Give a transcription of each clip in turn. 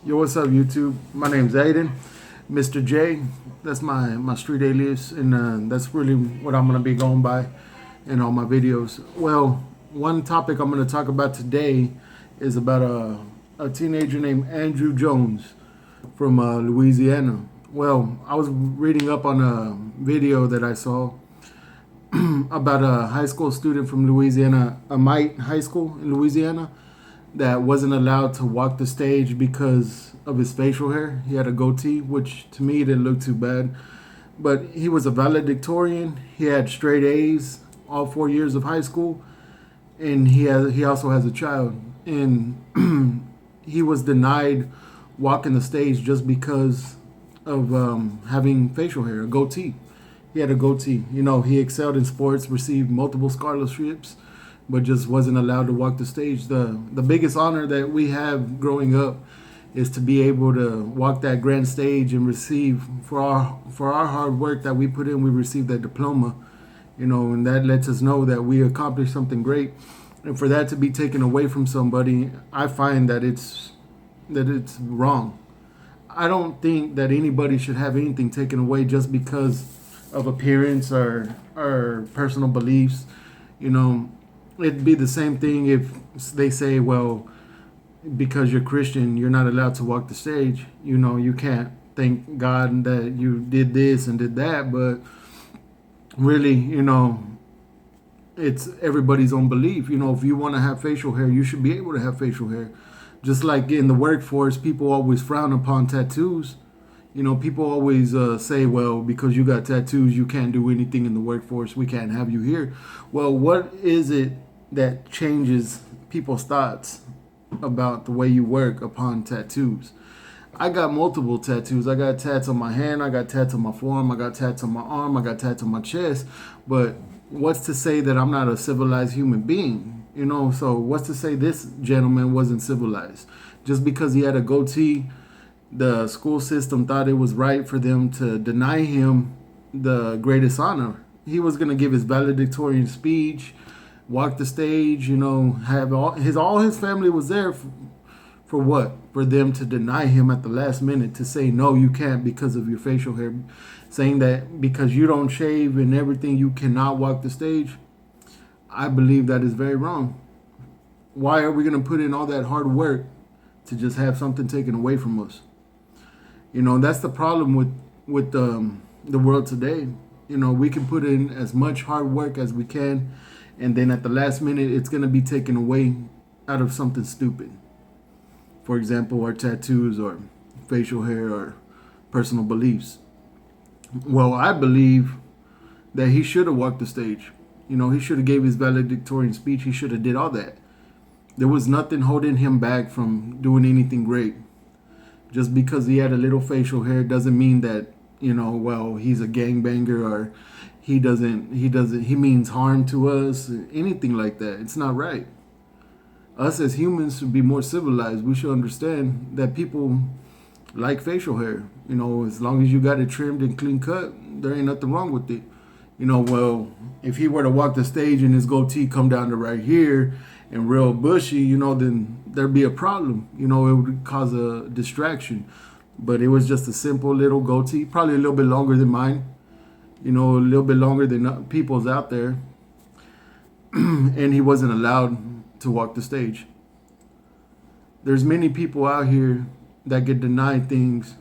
Yo, what's up, YouTube? My name's Aiden, Mr. J. That's my street alias, and that's really what I'm gonna be going by in all my videos. Well, one topic I'm gonna talk about today is about a teenager named Andrew Jones from Louisiana. Well, I was reading up on a video that I saw about a high school student from Louisiana, Amite High School in Louisiana, that wasn't allowed to walk the stage because of his facial hair. He had a goatee, which to me didn't look too bad. But he was a valedictorian. He had straight A's all 4 years of high school, and he also has a child. And he was denied walking the stage just because of having facial hair, a goatee. He had a goatee. He excelled in sports, received multiple scholarships, but just wasn't allowed to walk the stage. The biggest honor that we have growing up is to be able to walk that grand stage and receive for our hard work that we put in. We received that diploma, and that lets us know that we accomplished something great. And for that to be taken away from somebody, I find that it's wrong. I don't think that anybody should have anything taken away just because of appearance or personal beliefs. You know, it'd be the same thing if they say, well, because you're Christian, you're not allowed to walk the stage. You can't thank God that you did this and did that. But really, it's everybody's own belief. If you want to have facial hair, you should be able to have facial hair. Just like in the workforce, people always frown upon tattoos. People always say, well, because you got tattoos, you can't do anything in the workforce. We can't have you here. Well, what is it that changes people's thoughts about the way you work upon tattoos? I got multiple tattoos. I got tats on my hand. I got tats on my forearm. I got tats on my arm. I got tats on my chest. But what's to say that I'm not a civilized human being? So what's to say this gentleman wasn't civilized? Just because he had a goatee, the school system thought it was right for them to deny him the greatest honor. He was going to give his valedictorian speech, walk the stage, have all his family was there for what? For them to deny him at the last minute, to say no, you can't because of your facial hair, saying that because you don't shave and everything, you cannot walk the stage. I believe that is very wrong. Why are we going to put in all that hard work to just have something taken away from us? That's the problem with the world today. We can put in as much hard work as we can, and then at the last minute, it's going to be taken away out of something stupid. For example, our tattoos or facial hair or personal beliefs. Well, I believe that he should have walked the stage. He should have gave his valedictorian speech. He should have did all that. There was nothing holding him back from doing anything great. Just because he had a little facial hair doesn't mean that, well, he's a gangbanger or he means harm to us, anything like that. It's not right. Us as humans should be more civilized. We should understand that people like facial hair. As long as you got it trimmed and clean cut, there ain't nothing wrong with it. Well, if he were to walk the stage and his goatee come down to right here and real bushy, then there'd be a problem. It would cause a distraction. But it was just a simple little goatee, probably a little bit longer than mine, a little bit longer than people's out there. And he wasn't allowed to walk the stage. There's many people out here that get denied things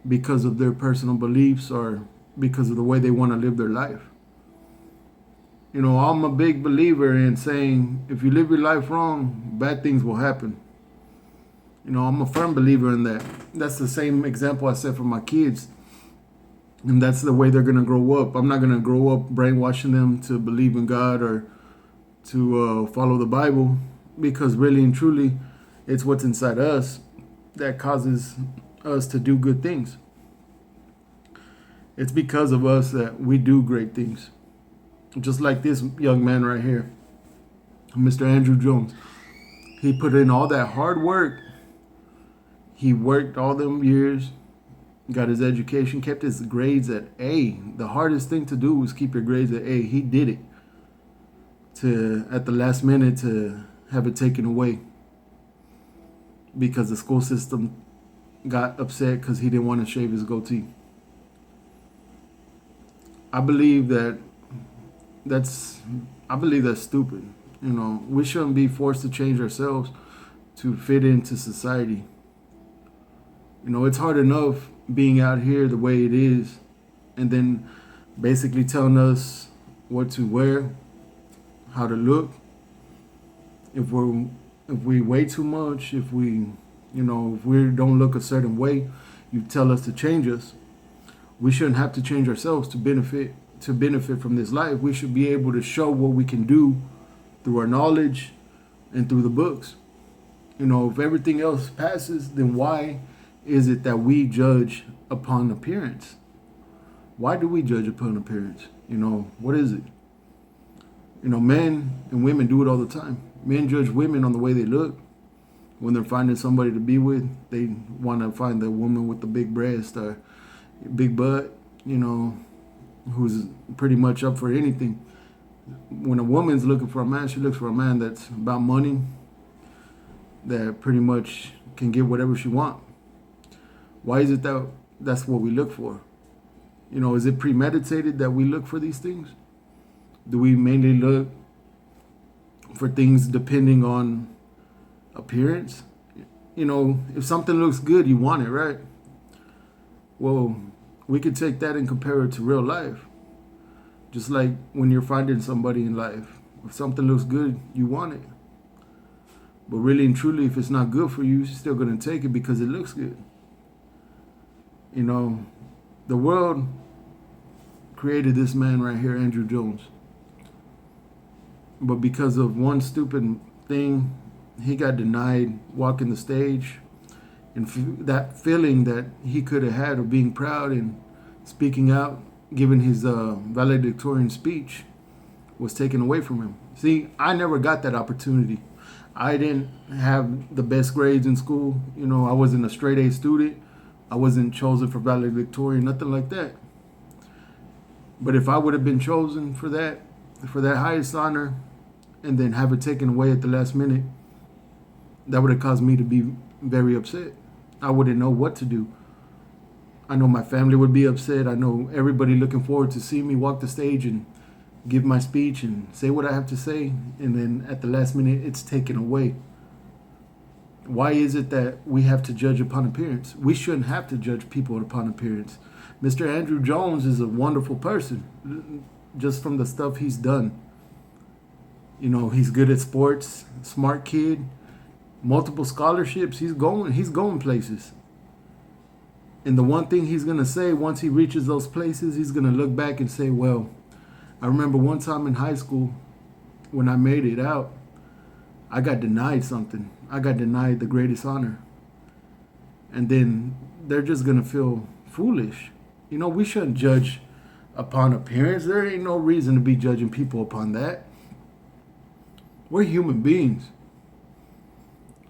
because of their personal beliefs or because of the way they want to live their life. I'm a big believer in saying if you live your life wrong, bad things will happen. I'm a firm believer in that. That's the same example I set for my kids. And that's the way they're going to grow up. I'm not going to grow up brainwashing them to believe in God or to follow the Bible, because really and truly, it's what's inside us that causes us to do good things. It's because of us that we do great things. Just like this young man right here, Mr. Andrew Jones. He put in all that hard work. He worked all them years, got his education, kept his grades at A. The hardest thing to do was keep your grades at A. He did it. At the last minute to have it taken away. because the school system got upset because he didn't want to shave his goatee. I believe that that's I believe that's stupid. We shouldn't be forced to change ourselves to fit into society. It's hard enough being out here the way it is, and then basically telling us what to wear, how to look. If we weigh too much, if we don't look a certain way, you tell us to change us. We shouldn't have to change ourselves to benefit from this life. We should be able to show what we can do through our knowledge and through the books. If everything else passes, then why is it that we judge upon appearance? Why do we judge upon appearance? What is it? Men and women do it all the time. Men judge women on the way they look. When they're finding somebody to be with, they want to find the woman with the big breast or big butt, who's pretty much up for anything. When a woman's looking for a man, she looks for a man that's about money, that pretty much can get whatever she wants. Why is it that that's what we look for? Is it premeditated that we look for these things? Do we mainly look for things depending on appearance? If something looks good, you want it, right? Well, we could take that and compare it to real life. Just like when you're finding somebody in life, if something looks good, you want it. But really and truly, if it's not good for you, you're still going to take it because it looks good. The world created this man right here, Andrew Jones. But because of one stupid thing, he got denied walking the stage. And that feeling that he could have had of being proud and speaking out, giving his valedictorian speech, was taken away from him. See, I never got that opportunity. I didn't have the best grades in school. I wasn't a straight A student. I wasn't chosen for valedictorian, nothing like that. But if I would have been chosen for that highest honor, and then have it taken away at the last minute, that would have caused me to be very upset. I wouldn't know what to do. I know my family would be upset. I know everybody looking forward to see me walk the stage and give my speech and say what I have to say, and then at the last minute, it's taken away. Why is it that we have to judge upon appearance? We shouldn't have to judge people upon appearance. Mr. Andrew Jones is a wonderful person, just from the stuff he's done. He's good at sports, smart kid, multiple scholarships. He's going places. And the one thing he's going to say once he reaches those places, he's going to look back and say, well, I remember one time in high school when I made it out, I got denied something. I got denied the greatest honor. And then they're just going to feel foolish. We shouldn't judge upon appearance. There ain't no reason to be judging people upon that. We're human beings.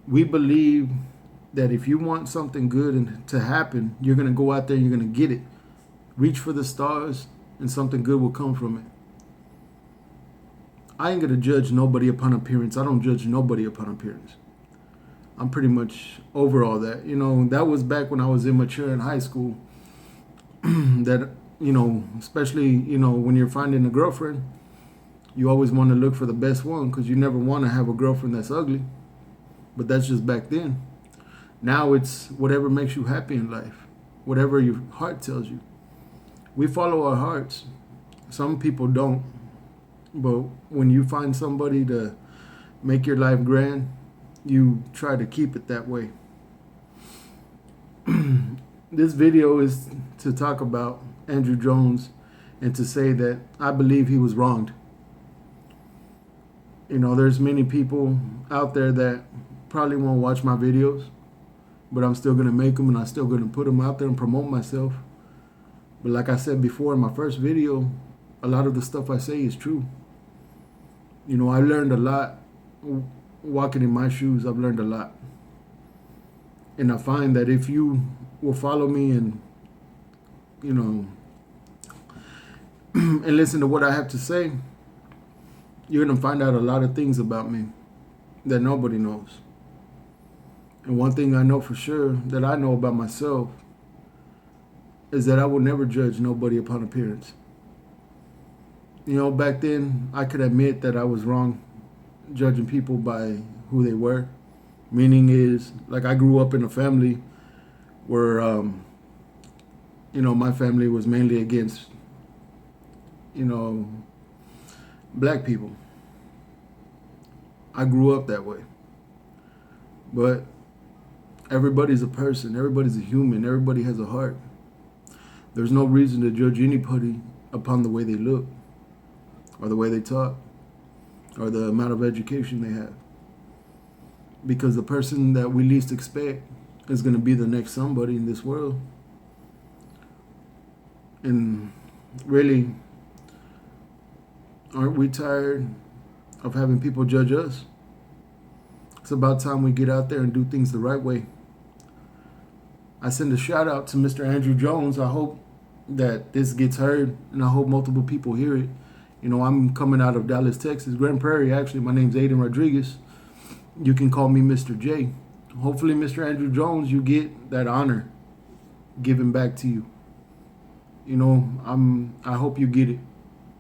We believe that if you want something good to happen, you're going to go out there and you're going to get it. Reach for the stars and something good will come from it. I ain't going to judge nobody upon appearance. I don't judge nobody upon appearance. I'm pretty much over all that. That was back when I was immature in high school. That, especially, when you're finding a girlfriend, you always want to look for the best one because you never want to have a girlfriend that's ugly. But that's just back then. Now it's whatever makes you happy in life, whatever your heart tells you. We follow our hearts. Some people don't. But when you find somebody to make your life grand, you try to keep it that way. This video is to talk about Andrew Jones and to say that I believe he was wronged. There's many people out there that probably won't watch my videos, but I'm still going to make them and I'm still going to put them out there and promote myself. But like I said before in my first video, a lot of the stuff I say is true. I learned a lot walking in my shoes. I've learned a lot. And I find that if you will follow me and, and listen to what I have to say, you're going to find out a lot of things about me that nobody knows. And one thing I know for sure that I know about myself is that I will never judge nobody upon appearance. You know, back then I could admit that I was wrong judging people by who they were. Meaning is, like, I grew up in a family where, my family was mainly against, black people. I grew up that way. But everybody's a person, everybody's a human, everybody has a heart. There's no reason to judge anybody upon the way they look, or the way they talk, or the amount of education they have. Because the person that we least expect is going to be the next somebody in this world. And really, aren't we tired of having people judge us? It's about time we get out there and do things the right way. I send a shout out to Mr. Andrew Jones. I hope that this gets heard, and I hope multiple people hear it. I'm coming out of Dallas, Texas, Grand Prairie, actually. My name's Aiden Rodriguez. You can call me Mr. J. Hopefully, Mr. Andrew Jones, you get that honor given back to you. I hope you get it.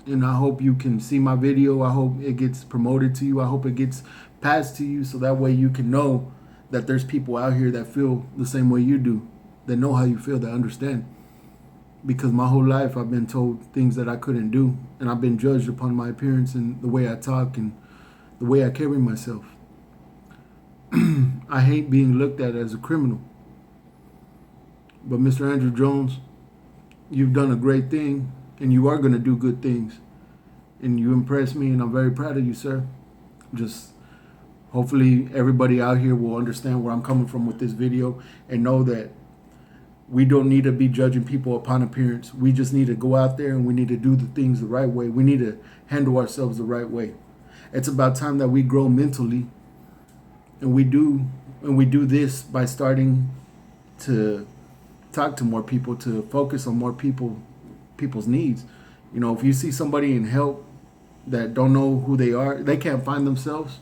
And I hope you can see my video. I hope it gets promoted to you. I hope it gets passed to you, so that way you can know that there's people out here that feel the same way you do, that know how you feel, that understand. Because my whole life I've been told things that I couldn't do, and I've been judged upon my appearance and the way I talk and the way I carry myself. I hate being looked at as a criminal. But Mr. Andrew Jones, you've done a great thing, and you are going to do good things. And you impress me, and I'm very proud of you, sir. Just hopefully everybody out here will understand where I'm coming from with this video and know that we don't need to be judging people upon appearance. We just need to go out there and we need to do the things the right way. We need to handle ourselves the right way. It's about time that we grow mentally, and we do this by starting to talk to more people, to focus on more people's needs. If you see somebody in help that don't know who they are, they can't find themselves,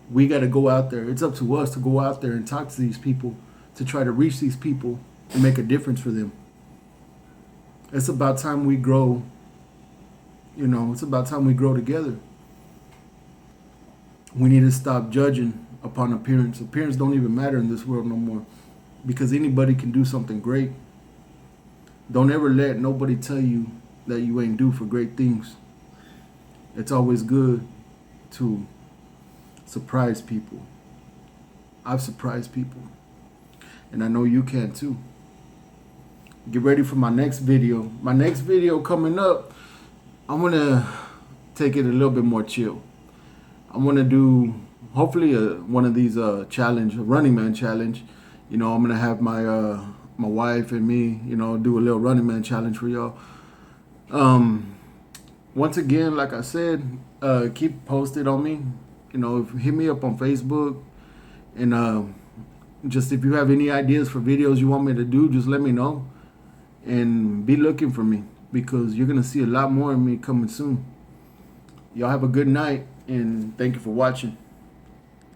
we got to go out there. It's up to us to go out there and talk to these people, to try to reach these people and make a difference for them. It's about time we grow. It's about time we grow together. We need to stop judging upon appearance. Appearance don't even matter in this world no more, because anybody can do something great. Don't ever let nobody tell you that you ain't due for great things. It's always good to surprise people. I've surprised people, and I know you can too. Get ready for my next video. My next video coming up, I'm going to take it a little bit more chill. I'm going to do, hopefully, one of these challenge, a Running Man challenge. I'm going to have my wife and me, do a little Running Man challenge for y'all. Once again, like I said, keep posted on me. Hit me up on Facebook. And just if you have any ideas for videos you want me to do, just let me know. And be looking for me, because you're going to see a lot more of me coming soon. Y'all have a good night, and thank you for watching.